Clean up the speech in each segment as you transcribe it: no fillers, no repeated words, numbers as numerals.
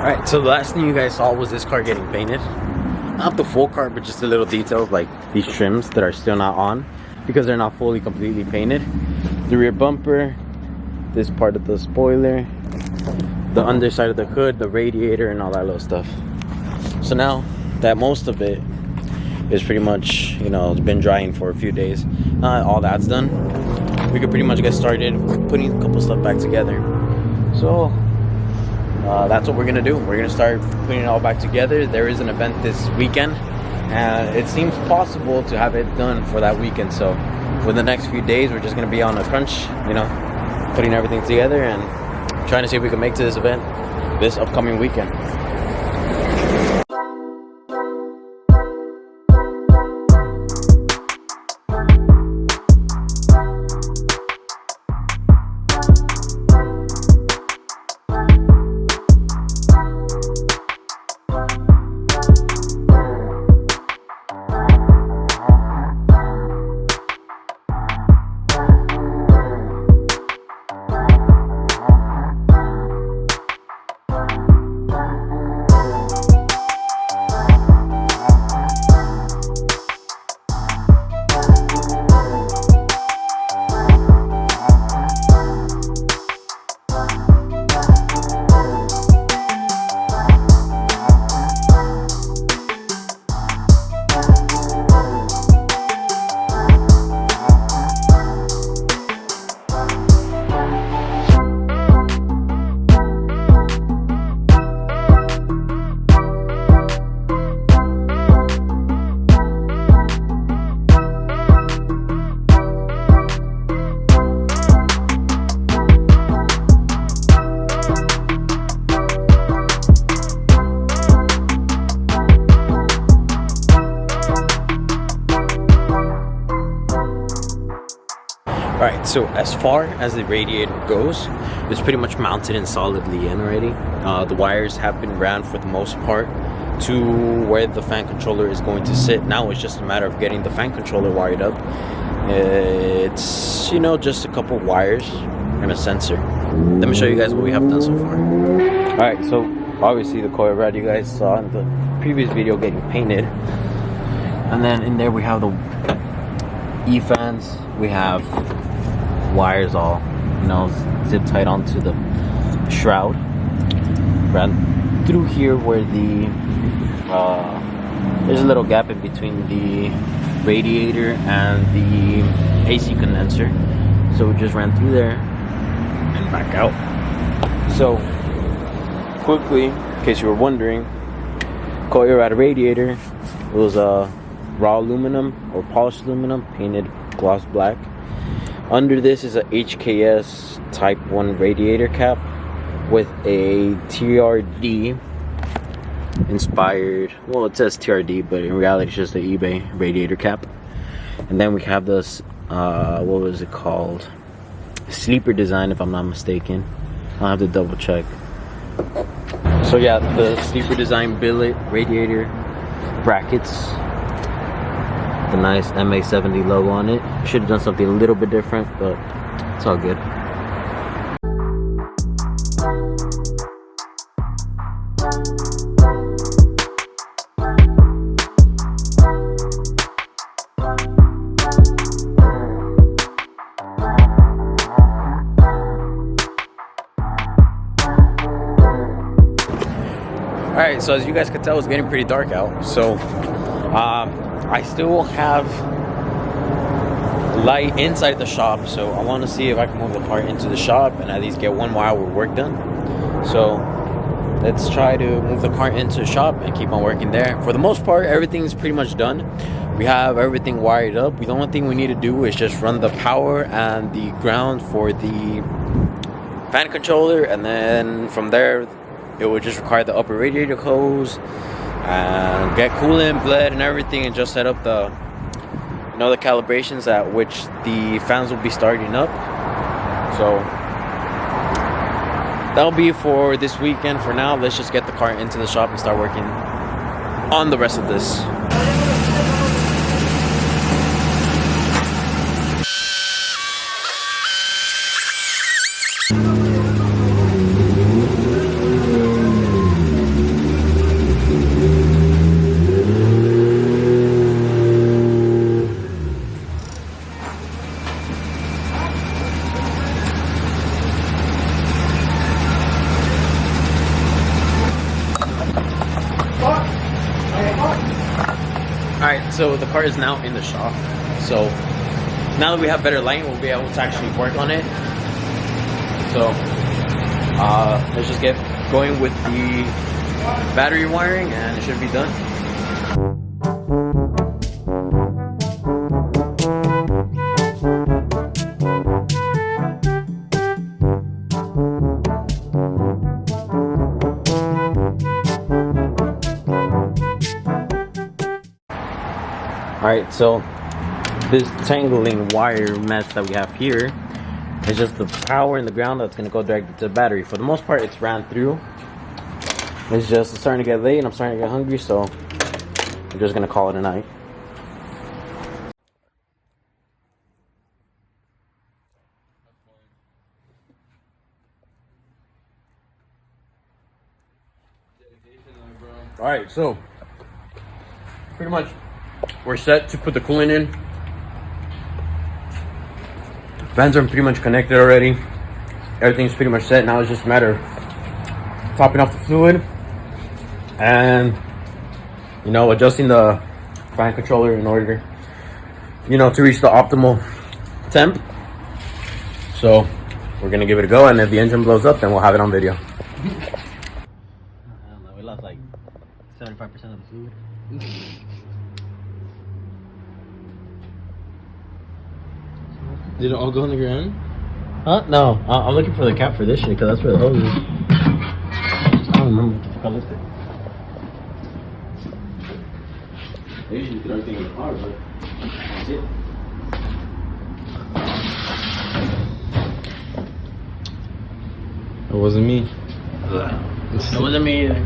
Alright, so the last thing you guys saw was this car getting painted. Not the full car, but just the little details like these trims that are still not on because they're not fully completely painted. The rear bumper, this part of the spoiler, the underside of the hood, the radiator, and all that little stuff. So now that most of it is pretty much, you know, it's been drying for a few days, all that's done, we could pretty much get started putting a couple stuff back together. So that's what we're gonna do. We're gonna start putting it all back together. There is an event this weekend and it seems possible to have it done for that weekend. So for the next few days we're just gonna be on a crunch, you know, putting everything together and trying to see if we can make to this event this upcoming weekend. Alright, so as far as the radiator goes, it's pretty much mounted and solidly in already. The wires have been ran for the most part to where the fan controller is going to sit. Now it's just a matter of getting the fan controller wired up. It's, you know, just a couple wires and a sensor. Let me show you guys what we have done so far. Alright, so obviously the coil rod you guys saw in the previous video getting painted. And then in there we have the Efans. We have wires all, you know, zip tied onto the shroud. Ran through here where the there's a little gap in between the radiator and the AC condenser, so we just ran through there and back out. So quickly, in case you were wondering, coil rod radiator, it was raw aluminum or polished aluminum painted gloss black. Under this is a HKS type 1 radiator cap with a TRD inspired, well, it says TRD, but in reality it's just the eBay radiator cap. And then we have this what was it called, sleeper design, if I'm not mistaken. I'll have to double check. So yeah, the sleeper design billet radiator brackets, the nice MA70 logo on it. Should have done something a little bit different, but it's all good. Alright, so as you guys can tell, it's getting pretty dark out. So I still have light inside the shop, so I want to see if I can move the part into the shop and at least get 1 more hour of work done. So let's try to move the car into the shop and keep on working there. For the most part, everything's pretty much done. We have everything wired up. The only thing we need to do is just run the power and the ground for the fan controller, and then from there it would just require the upper radiator hose and get coolant, bled, and everything, and just set up the, you know, the calibrations at which the fans will be starting up. So that'll be for this weekend. For now, let's just get the car into the shop and start working on the rest of this. So the car is now in the shop. So now that we have better lighting, we'll be able to actually work on it. So let's just get going with the battery wiring and it should be done. Alright, so this tangling wire mess that we have here is just the power and the ground that's going to go directly to the battery. For the most part, it's ran through. It's just starting to get late and I'm starting to get hungry, so I'm just going to call it a night. Alright, so pretty much we're set to put the coolant in. Fans are pretty much connected already. Everything's pretty much set. Now it's just a matter of topping off the fluid and, you know, adjusting the fan controller in order, you know, to reach the optimal temp. So we're gonna give it a go, and if the engine blows up, then we'll have it on video. I don't know, we lost like 75% of the fluid. Did it all go on the ground? Huh? No, I'm looking for the cap for this shit because that's where the hose is. I don't remember what the fuck I lifted. They usually throw everything in the car, but that's it. It wasn't me. It wasn't me either.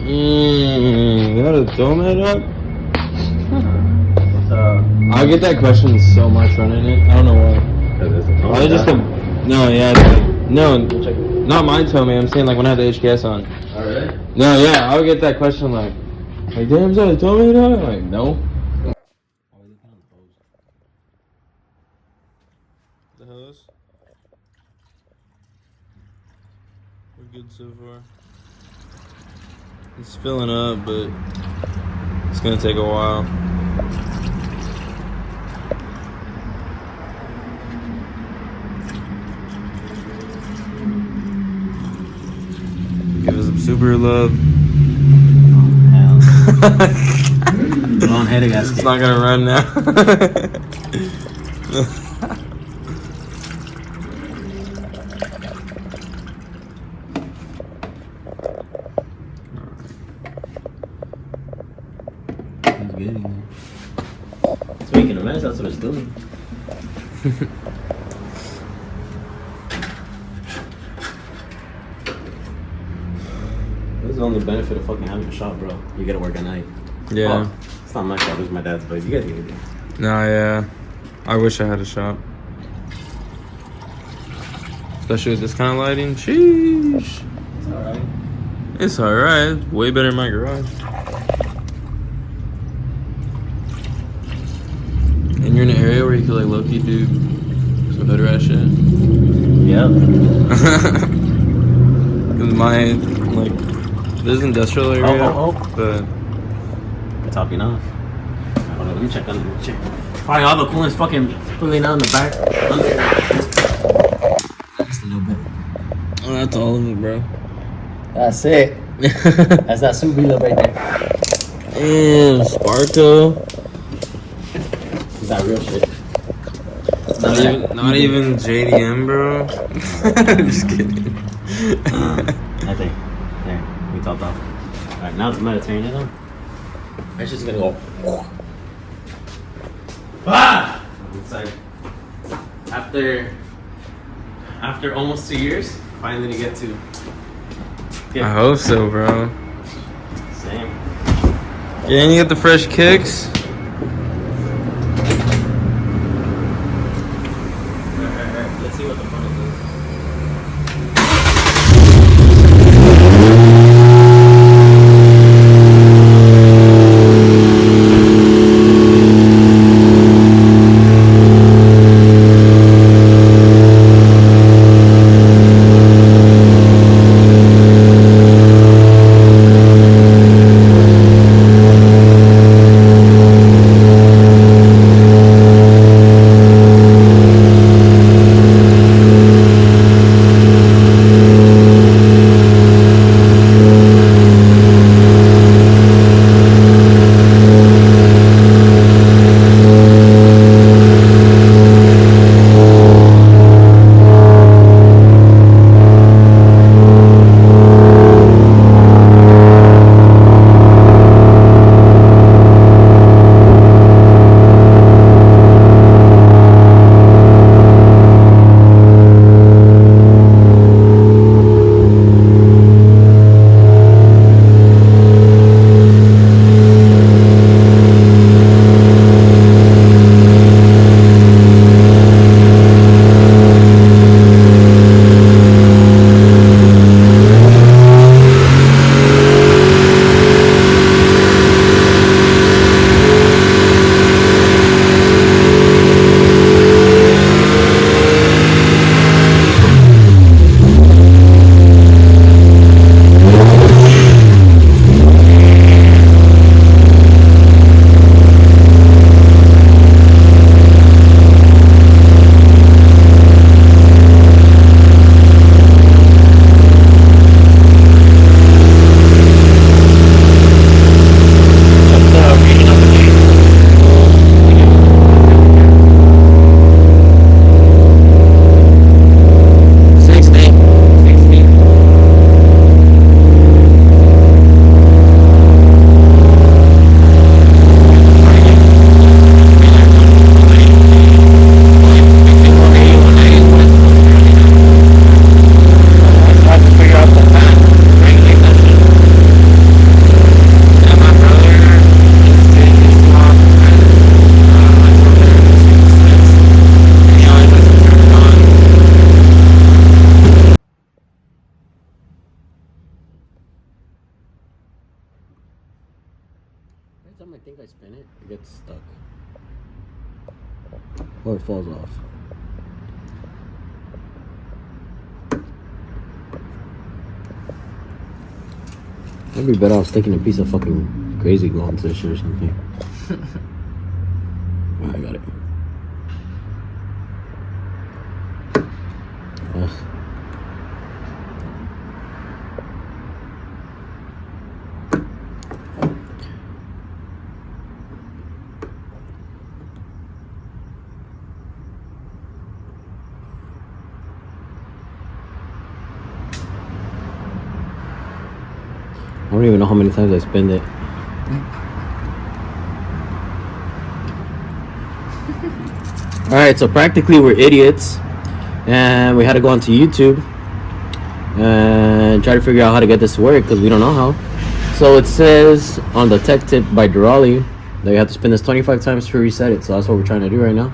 You gotta throw that up? I get that question so much running it. I don't know why. I just no, yeah, no, not my toe, man. I'm saying like when I have the HKS on. Oh, really? No, yeah, I would get that question like damn, is that a toe made up? Like, no. The hose? We're good so far. It's filling up, but it's gonna take a while. Give us some Supra love. Oh, hell. Long headed gasket. It's not gonna run now. It's making a mess, that's what it's doing. This is the only benefit of fucking having a shop, bro. You gotta work at night. Yeah. Oh, it's not my shop, it's my dad's, but you guys get it. No, yeah. I wish I had a shop. Especially with this kind of lighting. Sheesh. It's alright. It's alright. It's way better in my garage. And you're in an area where you could like low-key do some hood rat shit. Yep. Cause my like this is industrial area, but it's topping off. Hold on, let me check. Probably all the coolant's fucking pulling out in the back. Just a little bit. Oh, that's all of it, bro. That's it. That's that Supra love right there. Damn, Sparko. Is that real shit? Not even JDM, bro. Just kidding. I think. There, we topped off. Alright, now it's Mediterranean. It's just gonna go. Ah! It's like after almost 2 years, finally get to. I hope so, bro. Same. Yeah, and you get the fresh kicks. Let's see what the front is. Every time I think I spin it, it gets stuck. Or it falls off. I'd be better off sticking a piece of fucking crazy glue onto this shit or something. I got it. Ugh. I don't even know how many times I spend it. Alright, so practically we're idiots. And we had to go onto YouTube and try to figure out how to get this to work because we don't know how. So it says on the tech tip by Durali that you have to spin this 25 times to reset it. So that's what we're trying to do right now.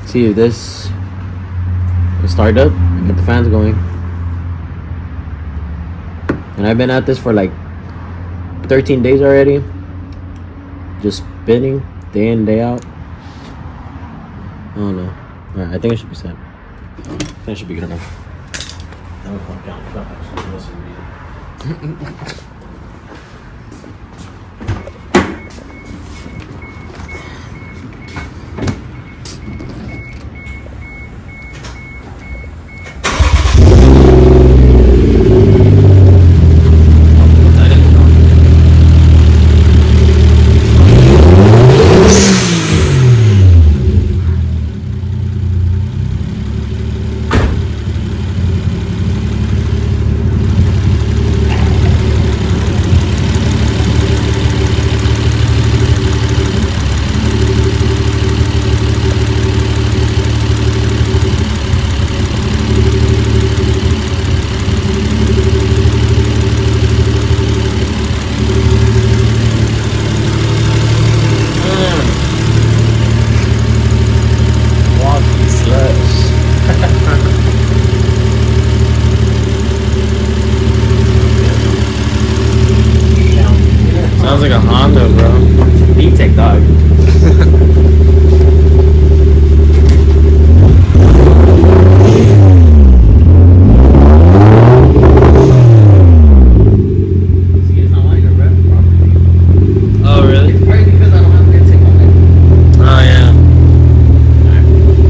See if this will start up and get the fans going. And I've been at this for like 13 days already. Just spinning day in, day out. I don't know. Alright, I think it should be set. I think it should be good enough. That would fuck down. a Honda, bro. VTEC, dog. See, it's not letting it rev properly. Oh, really? It's probably because I don't have VTEC on it. Oh, yeah.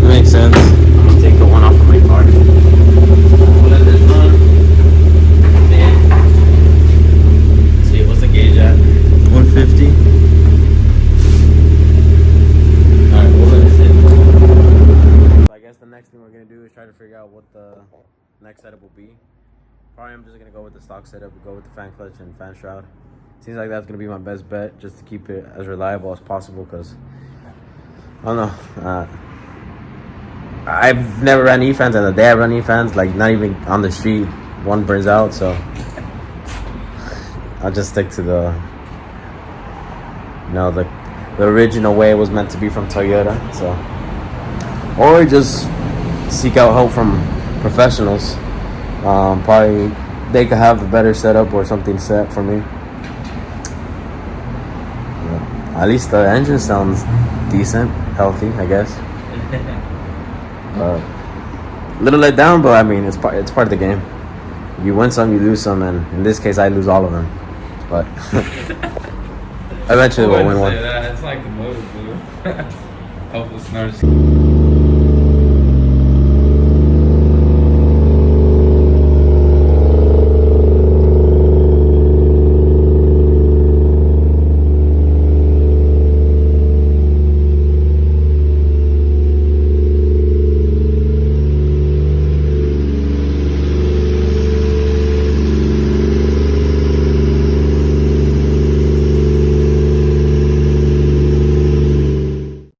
That makes sense. I'm gonna take the one off of my car. We'll let this run. See, what's the gauge at? 150. Alright, we'll let it sit. So I guess the next thing we're gonna do is try to figure out what the next setup will be. Probably I'm just gonna go with the stock setup, go with the fan clutch and fan shroud. Seems like that's gonna be my best bet, just to keep it as reliable as possible, because I don't know. I've never ran Efans, and the day I run Efans, like not even on the street, one burns out, so I'll just stick to the, you know, the original way it was meant to be from Toyota. So, or just seek out help from professionals. Probably they could have a better setup or something set for me. Yeah. At least the engine sounds decent, healthy, I guess. A little let down, but I mean, it's part of the game. You win some, you lose some, and in this case, I lose all of them. But eventually, we'll win one. It's like the motor, dude. Hopeless nurse.